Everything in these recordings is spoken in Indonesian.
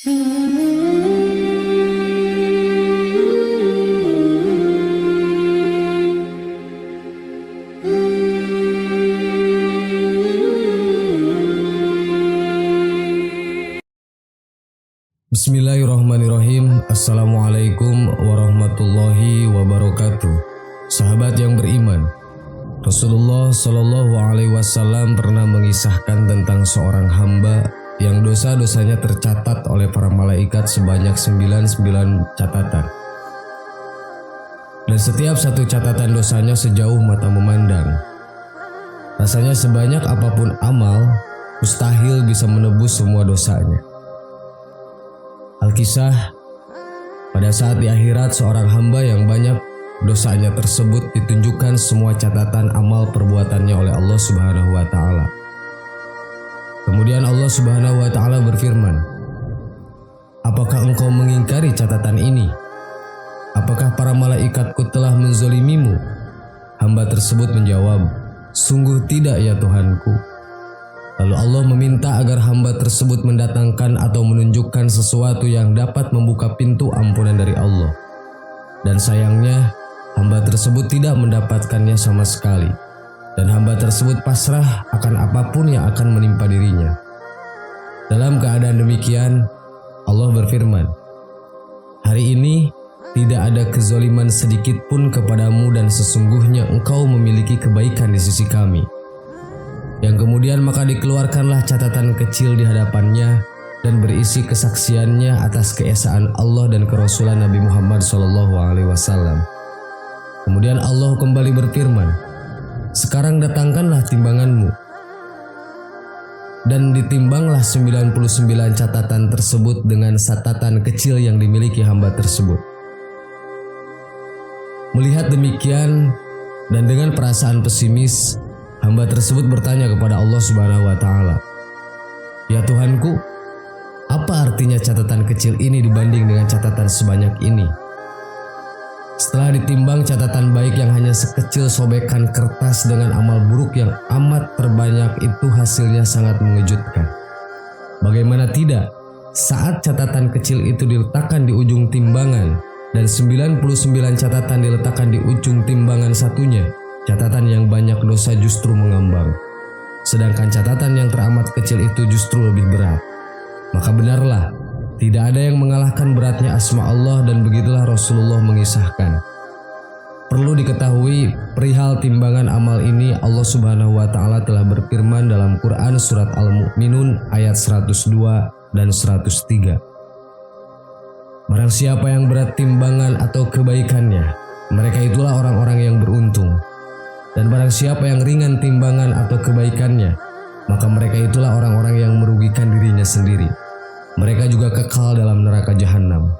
Bismillahirrahmanirrahim. Assalamualaikum warahmatullahi wabarakatuh. Sahabat yang beriman, Rasulullah Shallallahu Alaihi Wasallam pernah mengisahkan tentang seorang hamba yang dosa-dosanya tercatat oleh para malaikat sebanyak 99 catatan. Dan setiap satu catatan dosanya sejauh mata memandang. Rasanya sebanyak apapun amal, mustahil bisa menebus semua dosanya. Alkisah, pada saat di akhirat seorang hamba yang banyak dosanya tersebut ditunjukkan semua catatan amal perbuatannya oleh Allah Subhanahu wa Ta'ala. Kemudian Allah Subhanahu wa Ta'ala berfirman, "Apakah engkau mengingkari catatan ini? Apakah para malaikatku telah menzolimimu?" Hamba tersebut menjawab, "Sungguh tidak ya Tuhanku." Lalu Allah meminta agar hamba tersebut mendatangkan atau menunjukkan sesuatu yang dapat membuka pintu ampunan dari Allah. Dan sayangnya, hamba tersebut tidak mendapatkannya sama sekali. Dan hamba tersebut pasrah akan apapun yang akan menimpa dirinya. Dalam keadaan demikian, Allah berfirman, "Hari ini tidak ada kezaliman sedikit pun kepadamu dan sesungguhnya engkau memiliki kebaikan di sisi kami." Yang kemudian maka dikeluarkanlah catatan kecil di hadapannya dan berisi kesaksiannya atas keesaan Allah dan kerasulan Nabi Muhammad SAW. Kemudian Allah kembali berfirman, "Sekarang datangkanlah timbanganmu." Dan ditimbanglah 99 catatan tersebut dengan catatan kecil yang dimiliki hamba tersebut. Melihat demikian dan dengan perasaan pesimis, hamba tersebut bertanya kepada Allah Subhanahu wa Ta'ala, "Ya Tuhanku, apa artinya catatan kecil ini dibanding dengan catatan sebanyak ini?" Setelah ditimbang catatan baik yang hanya sekecil sobekan kertas dengan amal buruk yang amat terbanyak itu hasilnya sangat mengejutkan. Bagaimana tidak, saat catatan kecil itu diletakkan di ujung timbangan dan 99 catatan diletakkan di ujung timbangan satunya, catatan yang banyak dosa justru mengambang, sedangkan catatan yang teramat kecil itu justru lebih berat. Maka benarlah, tidak ada yang mengalahkan beratnya asma Allah dan begitulah Rasulullah mengisahkan. Perlu diketahui perihal timbangan amal ini Allah Subhanahu wa Ta'ala telah berfirman dalam Quran surat Al-Mu'minun ayat 102 dan 103. Barang siapa yang berat timbangan atau kebaikannya, mereka itulah orang-orang yang beruntung. Dan barang siapa yang ringan timbangan atau kebaikannya, maka mereka itulah orang-orang yang merugikan dirinya sendiri. Mereka juga kekal dalam neraka jahanam.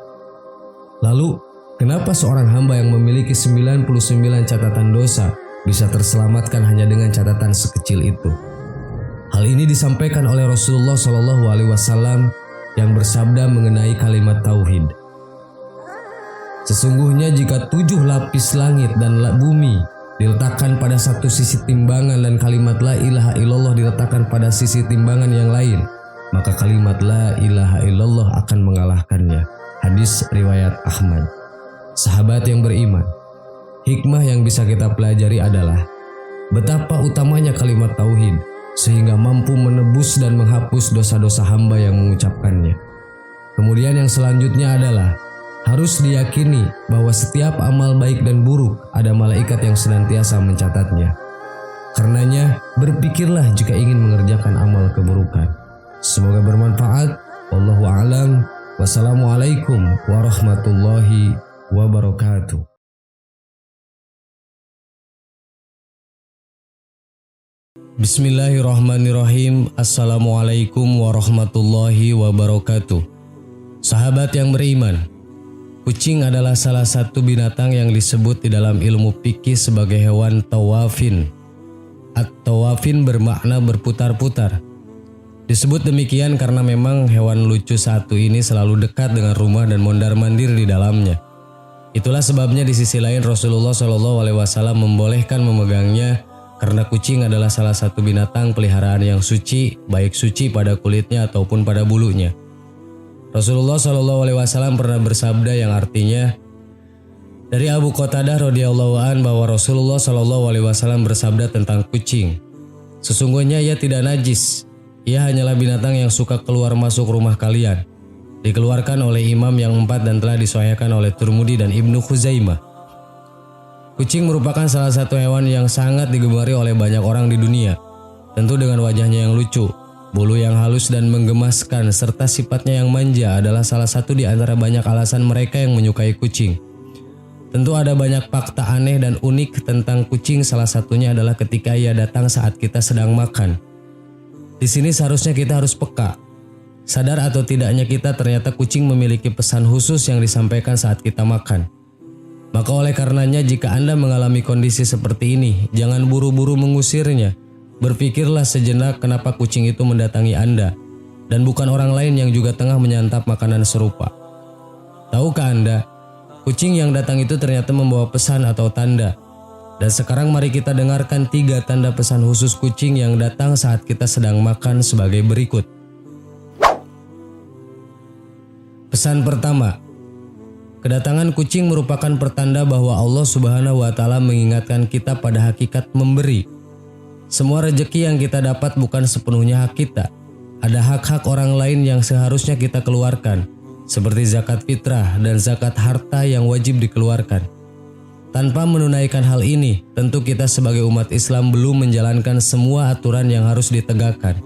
Lalu, kenapa seorang hamba yang memiliki 99 catatan dosa bisa terselamatkan hanya dengan catatan sekecil itu? Hal ini disampaikan oleh Rasulullah SAW yang bersabda mengenai kalimat tauhid. Sesungguhnya jika 7 lapis langit dan bumi diletakkan pada satu sisi timbangan dan kalimat la ilaha illallah diletakkan pada sisi timbangan yang lain, maka kalimat la ilaha illallah akan mengalahkannya. Hadis riwayat Ahmad. Sahabat yang beriman, hikmah yang bisa kita pelajari adalah betapa utamanya kalimat tauhid sehingga mampu menebus dan menghapus dosa-dosa hamba yang mengucapkannya. Kemudian yang selanjutnya adalah harus diyakini bahwa setiap amal baik dan buruk ada malaikat yang senantiasa mencatatnya. Karenanya, berpikirlah jika ingin mengerjakan amal keburukan. Semoga bermanfaat. Wallahu a'lam. Wassalamualaikum warahmatullahi wabarakatuh. Bismillahirrahmanirrahim. Assalamualaikum warahmatullahi wabarakatuh. Sahabat yang beriman, kucing adalah salah satu binatang yang disebut di dalam ilmu fikih sebagai hewan tawafin. At-tawafin bermakna berputar-putar. Disebut demikian karena memang hewan lucu satu ini selalu dekat dengan rumah dan mondar-mandir di dalamnya. Itulah sebabnya di sisi lain Rasulullah SAW membolehkan memegangnya karena kucing adalah salah satu binatang peliharaan yang suci, baik suci pada kulitnya ataupun pada bulunya. Rasulullah Shallallahu Alaihi Wasallam pernah bersabda yang artinya, dari Abu Qatadah radhiyallahu an bahwa Rasulullah Shallallahu Alaihi Wasallam bersabda tentang kucing, sesungguhnya ia tidak najis, ia hanyalah binatang yang suka keluar masuk rumah kalian. Dikeluarkan oleh imam yang 4 dan telah disahihkan oleh Tirmidzi dan Ibnu Khuzaimah. Kucing merupakan salah satu hewan yang sangat digemari oleh banyak orang di dunia. Tentu dengan wajahnya yang lucu, bulu yang halus dan menggemaskan, serta sifatnya yang manja adalah salah satu di antara banyak alasan mereka yang menyukai kucing. Tentu ada banyak fakta aneh dan unik tentang kucing, salah satunya adalah ketika ia datang saat kita sedang makan. Di sini seharusnya kita harus peka. Sadar atau tidaknya kita ternyata kucing memiliki pesan khusus yang disampaikan saat kita makan. Maka oleh karenanya jika Anda mengalami kondisi seperti ini, jangan buru-buru mengusirnya. Berpikirlah sejenak kenapa kucing itu mendatangi Anda, dan bukan orang lain yang juga tengah menyantap makanan serupa. Tahukah Anda, kucing yang datang itu ternyata membawa pesan atau tanda. Dan sekarang mari kita dengarkan 3 tanda pesan khusus kucing yang datang saat kita sedang makan sebagai berikut. Pesan pertama, kedatangan kucing merupakan pertanda bahwa Allah Subhanahu wa Ta'ala mengingatkan kita pada hakikat memberi. Semua rezeki yang kita dapat bukan sepenuhnya hak kita. Ada hak-hak orang lain yang seharusnya kita keluarkan, seperti zakat fitrah dan zakat harta yang wajib dikeluarkan. Tanpa menunaikan hal ini, tentu kita sebagai umat Islam belum menjalankan semua aturan yang harus ditegakkan.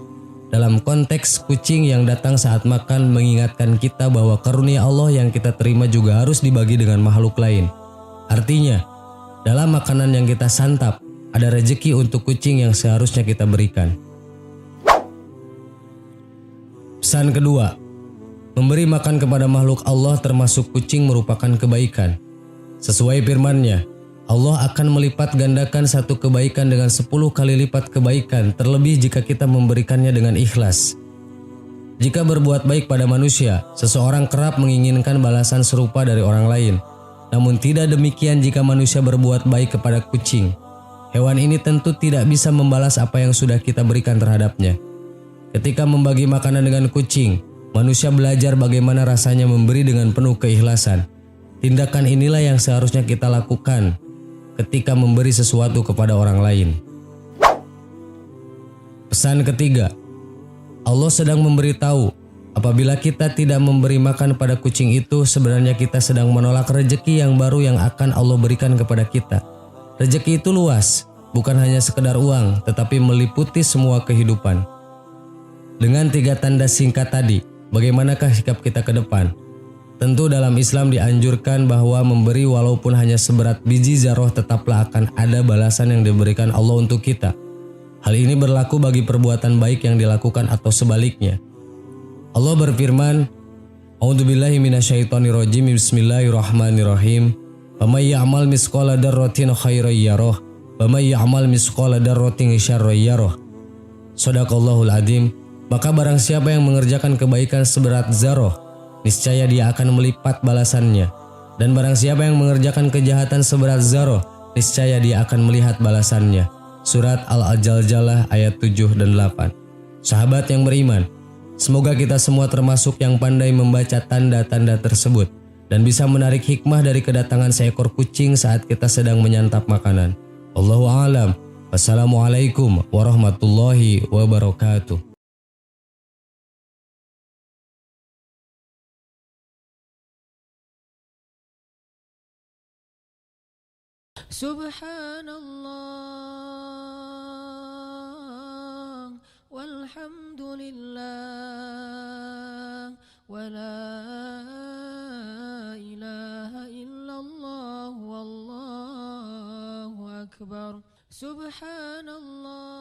Dalam konteks kucing yang datang saat makan mengingatkan kita bahwa karunia Allah yang kita terima juga harus dibagi dengan makhluk lain. Artinya, dalam makanan yang kita santap, ada rezeki untuk kucing yang seharusnya kita berikan. Pesan kedua, memberi makan kepada makhluk Allah termasuk kucing merupakan kebaikan. Sesuai firman-Nya, Allah akan melipat gandakan satu kebaikan dengan 10 kali lipat kebaikan, terlebih jika kita memberikannya dengan ikhlas. Jika berbuat baik pada manusia, seseorang kerap menginginkan balasan serupa dari orang lain. Namun tidak demikian jika manusia berbuat baik kepada kucing. Hewan ini tentu tidak bisa membalas apa yang sudah kita berikan terhadapnya. Ketika membagi makanan dengan kucing, manusia belajar bagaimana rasanya memberi dengan penuh keikhlasan. Tindakan inilah yang seharusnya kita lakukan ketika memberi sesuatu kepada orang lain. Pesan ketiga, Allah sedang memberitahu apabila kita tidak memberi makan pada kucing itu, sebenarnya kita sedang menolak rezeki yang baru yang akan Allah berikan kepada kita. Rezeki itu luas, bukan hanya sekedar uang, tetapi meliputi semua kehidupan. Dengan 3 tanda singkat tadi, bagaimanakah sikap kita ke depan? Tentu dalam Islam dianjurkan bahwa memberi walaupun hanya seberat biji zarah tetaplah akan ada balasan yang diberikan Allah untuk kita. Hal ini berlaku bagi perbuatan baik yang dilakukan atau sebaliknya. Allah berfirman, A'udzubillahi minasyaitonirrajim, Bismillahirrahmanirrahim. Faman ya'mal misqala dzarratin khairan yarah, wa may ya'mal misqala dzarratin syarran yarah. Shadaqallahul adzim. Maka barang siapa yang mengerjakan kebaikan seberat zarah, niscaya dia akan melipat balasannya. Dan barang siapa yang mengerjakan kejahatan seberat zarah, niscaya dia akan melihat balasannya. Surat Al-Jaljalah ayat 7 dan 8. Sahabat yang beriman, semoga kita semua termasuk yang pandai membaca tanda-tanda tersebut dan bisa menarik hikmah dari kedatangan seekor kucing saat kita sedang menyantap makanan. Wallahu a'lam. Wassalamualaikum warahmatullahi wabarakatuh. Subhanallah walhamdulillah wa la ilaha illallah wallahu akbar. Subhanallah